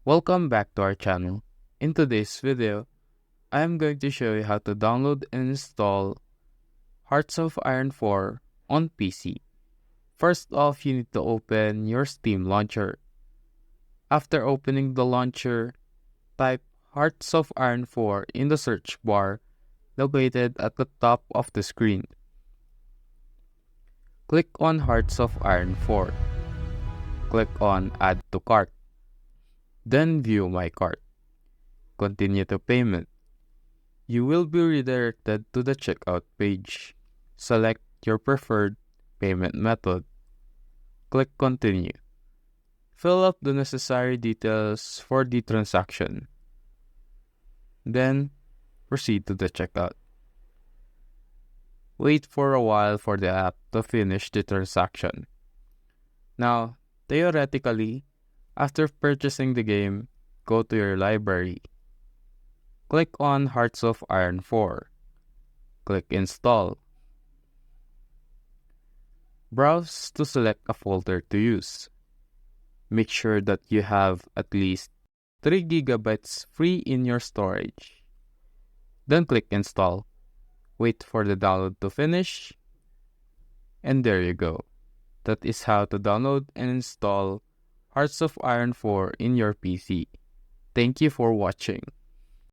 Welcome back to our channel. In today's video, I am going to show you how to download and install Hearts of Iron 4 on PC. First off, you need to open your Steam launcher. After opening the launcher, type Hearts of Iron 4 in the search bar located at the top of the screen. Click on Hearts of Iron 4. Click on Add to Cart. Then view my cart. Continue to payment. You will be redirected to the checkout page. Select your preferred payment method. Click continue. Fill up the necessary details for the transaction. Then proceed to the checkout. Wait for a while for the app to finish the transaction. Now, theoretically, after purchasing the game, go to your library. Click on Hearts of Iron 4. Click Install. Browse to select a folder to use. Make sure that you have at least 3 GB free in your storage. Then click Install. Wait for the download to finish. And there you go. That is how to download and install Hearts of Iron 4 in your PC. Thank you for watching.